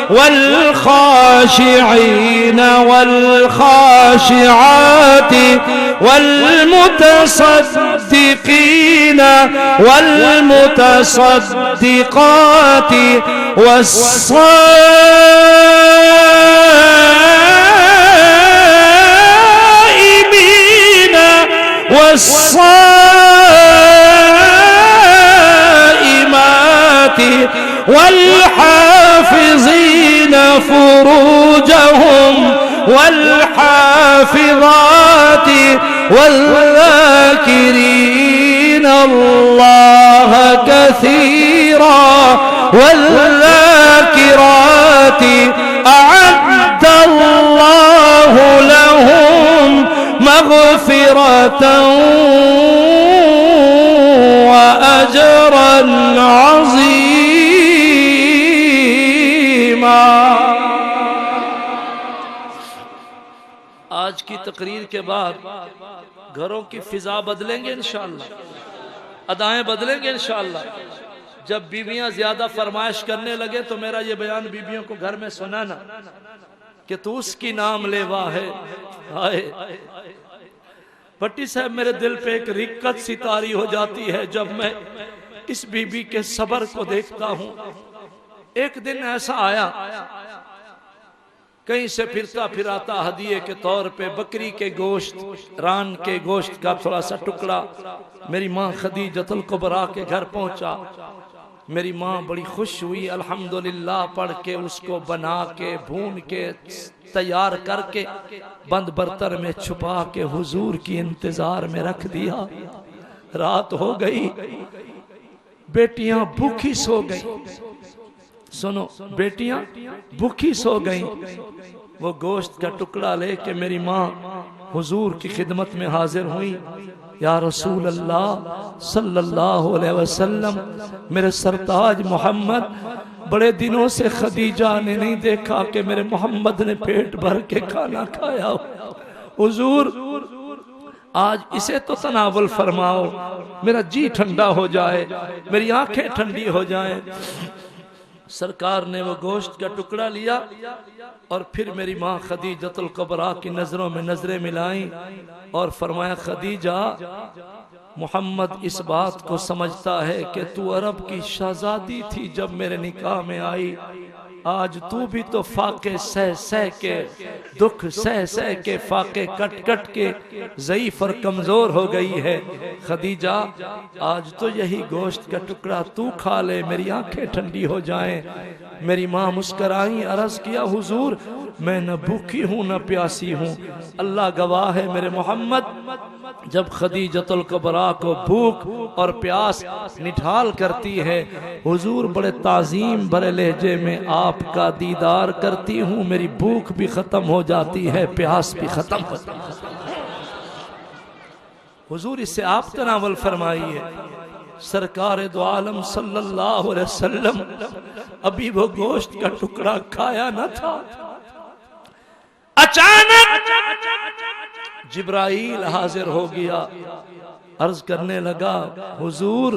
والخاشعين والخاشعات والمتصدقين والمتصدقات والصائمين والصائمات والحافظين فروجهم والحافظات والذاكرين الله كثيرا والذاكرات أعد الله لهم مغفرة وأجرا عظيما. آج کی تقریر کے بعد گھروں کی فضا بدلیں گے انشاءاللہ, ادائیں بدلیں گے انشاءاللہ. جب بیویاں زیادہ فرمائش کرنے لگے تو میرا یہ بیان بیویوں کو گھر میں سنانا کہ تو اس کی نام لیوا ہے. بھٹی صاحب میرے دل پہ ایک رکت سی طاری ہو جاتی ہے جب میں اس بی بی کے صبر کو دیکھتا ہوں. ایک دن ایسا آیا کہیں سے پھرتا پھراتا ہدیے کے طور پہ بکری کے گوشت، ران کے گوشت کا تھوڑا سا ٹکڑا میری ماں خدیجۃ الکبریٰ کے گھر پہنچا. میری ماں بڑی خوش ہوئی، الحمدللہ پڑھ کے اس کو بنا کے بھون کے تیار کر کے بند برتن میں چھپا کے حضور کی انتظار میں رکھ دیا. رات ہو گئی، بیٹیاں بھوکی سو گئیں. سنو، بیٹیاں بھوکی سو گئیں. وہ گوشت کا ٹکڑا لے کے میری ماں حضور کی خدمت میں حاضر ہوئی. یا رسول اللہ صلی اللہ علیہ وسلم، میرے سرتاج محمد، بڑے دنوں سے خدیجہ نے نہیں دیکھا کہ میرے محمد نے پیٹ بھر کے کھانا کھایا. حضور آج اسے تو تناول فرماؤ، میرا جی ٹھنڈا ہو جائے، میری آنکھیں ٹھنڈی ہو جائیں. سرکار نے وہ گوشت کا ٹکڑا لیا اور پھر میری ماں خدیجۃ الکبریٰ کی نظروں میں نظریں ملائیں اور فرمایا، خدیجہ، محمد اس بات کو سمجھتا ہے کہ تو عرب کی شہزادی تھی جب میرے نکاح میں آئی. آج تو بھی تو فاقے سہ سہ کے، دکھ سہ سہ کے، فاقے کٹ کٹ کے ضعیف اور کمزور ہو گئی ہے. خدیجہ آج تو یہی گوشت کا ٹکڑا تو کھا لے، میری آنکھیں ٹھنڈی ہو جائیں. میری ماں مسکرائیں، عرض کیا، حضور میں نہ بھوکی ہوں نہ پیاسی ہوں، اللہ گواہ ہے میرے محمد. جب خدیجۃ الکبریٰ کو بھوک اور پیاس نٹھال کرتی ہے، حضور بڑے تعظیم بھرے لہجے میں آپ کا دیدار کرتی ہوں، میری بھوک بھی ختم ہو جاتی ہے، پیاس بھی ختم ہو جاتی ہے. حضور اس سے آپ تناول فرمائیے. سرکار دو عالم صلی اللہ علیہ وسلم ابھی وہ گوشت کا ٹکڑا کھایا نہ تھا. اچانک جبرائیل حاضر ہو گیا، عرض کرنے لگا، حضور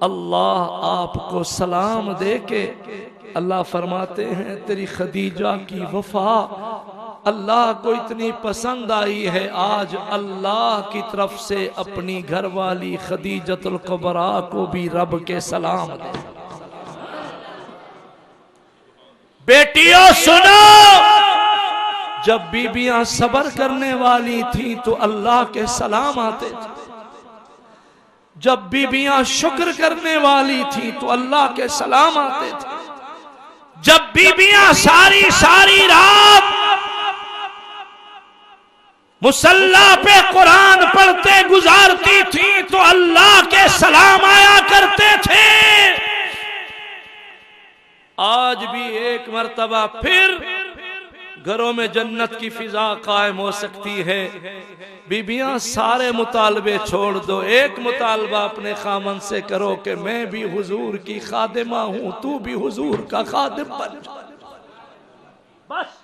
اللہ آپ کو سلام دے کے، اللہ فرماتے ہیں تیری خدیجہ کی وفا اللہ کو اتنی پسند آئی ہے، آج اللہ کی طرف سے اپنی گھر والی خدیجۃ الکبریٰ کو بھی رب کے سلام دے. بیٹیوں سنو، جب بیبیاں صبر کرنے والی تھیں تو اللہ کے سلام آتے تھے. جب بیبیاں شکر کرنے والی تھیں تو اللہ کے سلام آتے تھے. جب بیبیاں ساری رات مصلی پہ قرآن پڑھتے گزارتی تھیں تو اللہ کے سلام آیا کرتے تھے. آج بھی ایک مرتبہ پھر گھروں میں جنت کی فضا قائم ہو سکتی ہے. بیبیاں سارے مطالبے چھوڑ دو، ایک مطالبہ اپنے خامن سے کرو کہ میں بھی حضور کی خادمہ ہوں، تو بھی حضور کا خادم بن جا. بس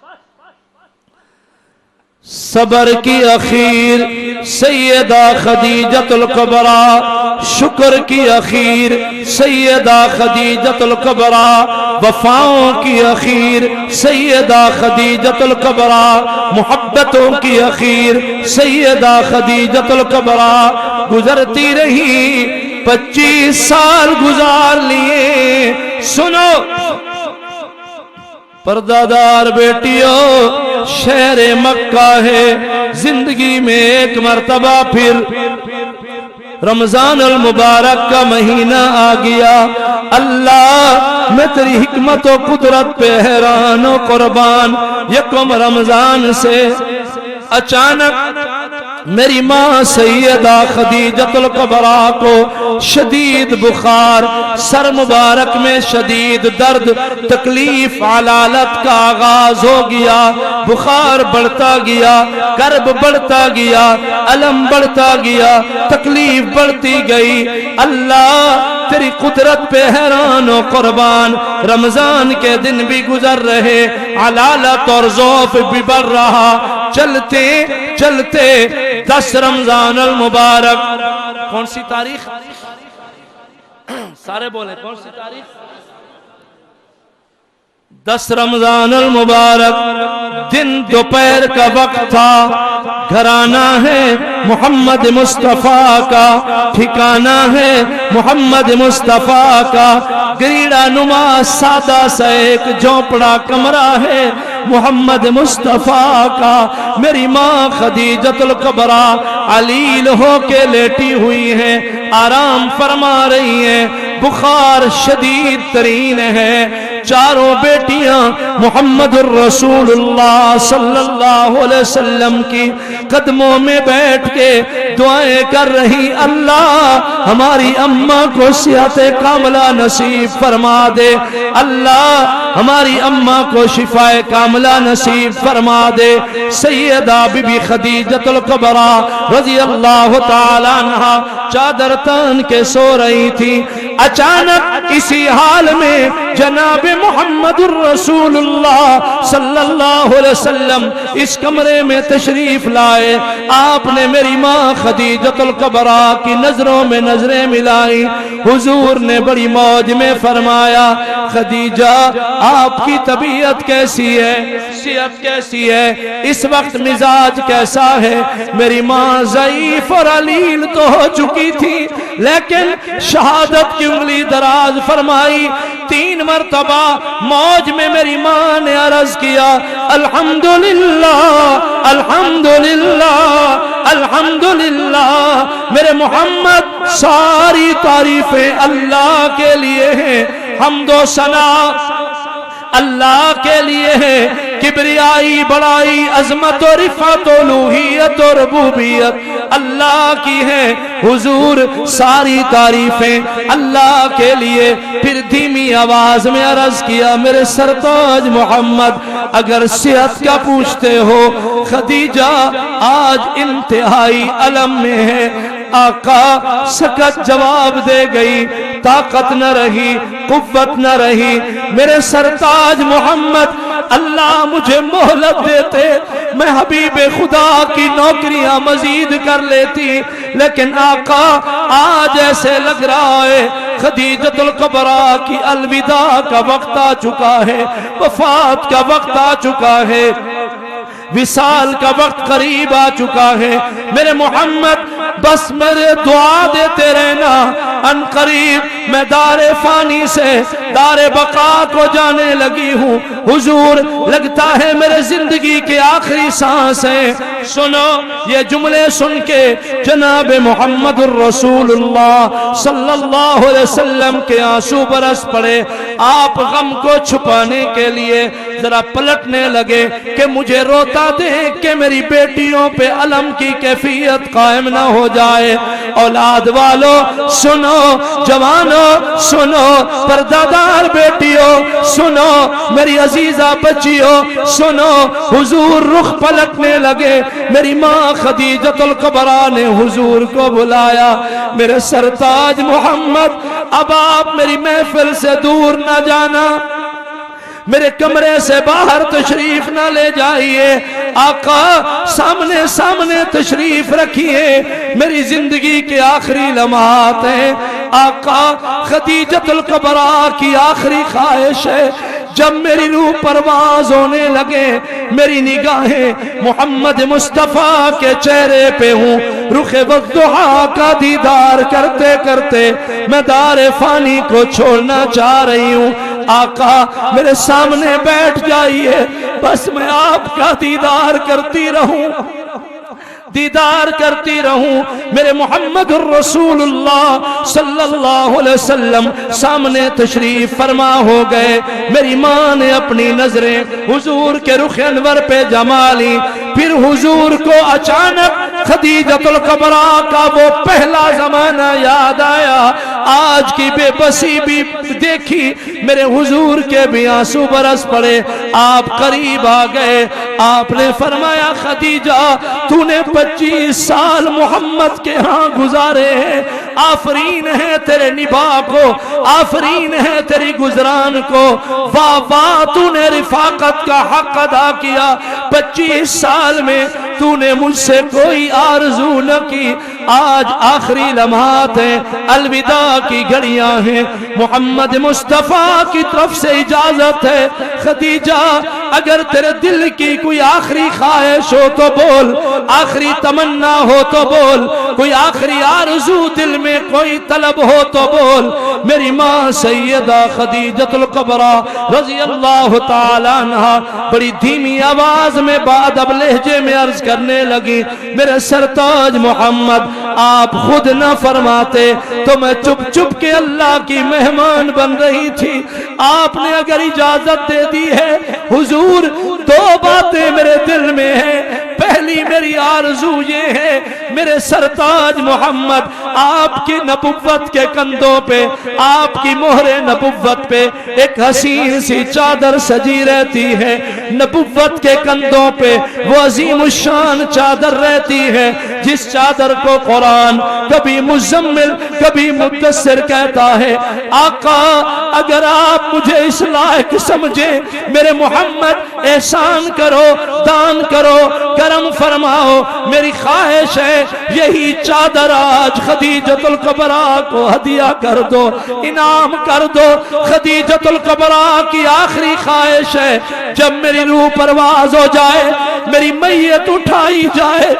صبر کی اخیر سیدہ خدیجۃ الکبریٰ، شکر کی اخیر سیدہ خدیجۃ الکبریٰ، وفاؤں کی اخیر سیدہ خدیجۃ الکبریٰ، محبتوں کی اخیر سیدہ خدیجۃ الکبریٰ. گزرتی رہی 25 سال گزار لیے. سنو پردادار بیٹیوں، شہر مکہ ہے، زندگی میں ایک مرتبہ پھر رمضان المبارک کا مہینہ آ گیا. اللہ میں تیری حکمت و قدرت پہ حیران و قربان. یکم رمضان سے اچانک میری ماں سیدہ خدیجۃ الکبریٰ کو شدید بخار، سر مبارک میں شدید درد، تکلیف، علالت کا آغاز ہو گیا. بخار بڑھتا گیا، کرب بڑھتا گیا، علم بڑھتا گیا، تکلیف بڑھتی گئی. اللہ تیری قدرت پہ حیران و قربان. رمضان کے دن بھی گزر رہے، علالت اور ضعف بھی بڑھ رہا. چلتے چلتے 10 رمضان المبارک. کون سی تاریخ؟ سارے بولیں کون سی تاریخ؟ 10 رمضان المبارک دن دوپہر کا وقت تھا، گھرانہ ہے محمد مصطفیٰ کا، ٹھکانہ ہے محمد مصطفیٰ کا، گریڑا نما سادہ سا ایک جھونپڑا کمرہ ہے محمد مصطفیٰ کا۔ میری ماں خدیجۃ الکبریٰ علیل ہو کے لیٹی ہوئی ہیں، آرام فرما رہی ہیں، بخار شدید ترین ہے۔ چاروں بیٹیاں محمد الرسول اللہ صلی اللہ علیہ وسلم کی قدموں میں بیٹھ کے دعائیں کر رہی، اللہ ہماری اماں کو صحت کاملہ نصیب فرما دے، اللہ ہماری اماں کو شفاء کاملہ نصیب فرما دے۔ سیدہ بی بی خدیجۃ الکبریٰ رضی اللہ تعالیٰ عنہا چادر تان کے سو رہی تھی، اچانک اسی حال میں جناب محمد الرسول اللہ صلی اللہ علیہ وسلم اس کمرے میں تشریف لائے۔ آپ نے میری ماں خدیجۃ الکبریٰ کی نظروں میں نظریں ملائی، حضور نے بڑی موج میں فرمایا، خدیجہ آپ کی طبیعت کیسی ہے، صحت کیسی ہے، اس وقت مزاج کیسا ہے؟ میری ماں ضعیف اور علیل تو ہو چکی تھی، لیکن شہادت کی انگلی دراز فرمائی۔ 3 مرتبہ موج میں میری ماں نے عرض کیا، الحمدللہ الحمدللہ الحمدللہ۔ میرے محمد ساری تعریفیں اللہ کے لیے ہیں، حمد و ثنا اللہ کے لیے ہے، کبریائی بڑائی عظمت و رفعت و الوہیت و ربوبیت اللہ کی ہے۔ حضور ساری تعریفیں اللہ کے لیے۔ پھر دھیمی آواز میں عرض کیا، میرے سرتاج محمد اگر صحت کا پوچھتے ہو، خدیجہ آج انتہائی علم میں ہے۔ آقا سکت جواب دے گئی، طاقت نہ رہی، قوت نہ رہی۔ میرے سرتاج محمد اللہ مجھے مہلت دیتے، میں حبیب خدا کی نوکریاں مزید کر لیتی، لیکن آقا آج ایسے لگ رہا ہے خدیجۃ الکبریٰ کی الوداع کا وقت آ چکا ہے، وفات کا وقت آ چکا ہے، وصال کا وقت قریب آ چکا ہے۔ میرے محمد بس میرے دعا دیتے رہنا، ان قریب میں دار فانی سے دار بقا کو جانے لگی ہوں۔ حضور لگتا ہے میرے زندگی کے آخری سانس ہیں۔ سنو یہ جملے سن کے جناب محمد الرسول اللہ صلی اللہ علیہ وسلم کے آنسو برس پڑے۔ آپ غم کو چھپانے کے لیے ذرا پلٹنے لگے کہ مجھے روتا دیکھ کہ میری بیٹیوں پہ علم کی کیفیت قائم نہ ہو جائے۔ اولاد والو سنو، جوانو سنو، پردادار بیٹیوں سنو، میری عزیزہ بچیوں سنو۔ حضور رخ پلٹنے لگے، میری ماں خدیجۃ الکبریٰ نے حضور کو بلایا، میرے سرتاج محمد اب آپ میری محفل سے دور نہ جانا، میرے کمرے سے باہر تشریف نہ لے جائیے، آقا سامنے سامنے تشریف رکھیے، میری زندگی کے آخری لمحات ہیں۔ آقا خدیجۃ الکبریٰ کی آخری خواہش ہے، جب میری روح پرواز ہونے لگے، میری نگاہیں محمد مصطفیٰ کے چہرے پہ ہوں، رخ والضحیٰ کا دیدار کرتے کرتے میں دار فانی کو چھوڑنا چاہ رہی ہوں۔ آقا میرے سامنے بیٹھ جائیے، بس میں آپ کا دیدار کرتی رہوں، دیدار کرتی رہوں۔ میرے محمد الرسول اللہ صلی اللہ علیہ وسلم سامنے تشریف فرما ہو گئے۔ میری ماں نے اپنی نظریں حضور کے رخ انور پہ جما لی۔ پھر حضور کو اچانک خدیجۃ الکبریٰ کا وہ پہلا زمانہ یاد آیا، آج کی بے بسی بھی دیکھی، میرے حضور کے بھی آنسو برس پڑے۔ آپ قریب آ گئے، آپ نے فرمایا خدیجہ تو نے 25 سال محمد کے ہاں گزارے ہیں، آفرین ہے تیرے نباہ کو، آفرین ہے تیری گزران کو، واہ واہ تو نے رفاقت کا حق ادا کیا۔ 25 سال میں تو نے مجھ سے کوئی آرزو نہ کی، آج آخری لمحات ہیں، الوداع کی گھڑیاں ہیں، محمد مصطفیٰ کی طرف سے اجازت ہے، خدیجہ اگر تیرے دل کی کوئی آخری خواہش ہو تو بول، آخری تمنا ہو تو بول، کوئی آخری آرزو دل میں کوئی طلب ہو تو بول۔ میری ماں سیدہ خدیجۃ الکبریٰ رضی اللہ تعالیٰ عنہا بڑی دھیمی آواز میں بادب لہجے میں عرض کرنے لگی، میرے سرتاج محمد آپ خود نہ فرماتے تو میں چپ چپ کے اللہ کی مہمان بن رہی تھی، آپ نے اگر اجازت دے دی ہے حضور، دو باتیں میرے دل میں ہیں۔ پہلی میری آرزو یہ ہے میرے سرتاج محمد آپ کی نبوت کے کندھوں پہ، آپ کی مہر نبوت پہ ایک حسین سی چادر سجی رہتی ہے، نبوت کے کندھوں پہ وہ عظیم الشان چادر رہتی ہے جس چادر کو قرآن کبھی مزمل کبھی مدثر کہتا ہے۔ آقا اگر آپ مجھے اس لائق سمجھیں، میرے محمد احسان کرو، دان کرو، کرم فرماؤ، میری خواہش ہے یہی چادر آج خدیجۃ الکبریٰ کو ہدیہ کر دو، انعام کر دو۔ خدیجۃ الکبریٰ کی آخری خواہش ہے جب میری روح پرواز ہو جائے، میری میت اٹھائی جائے،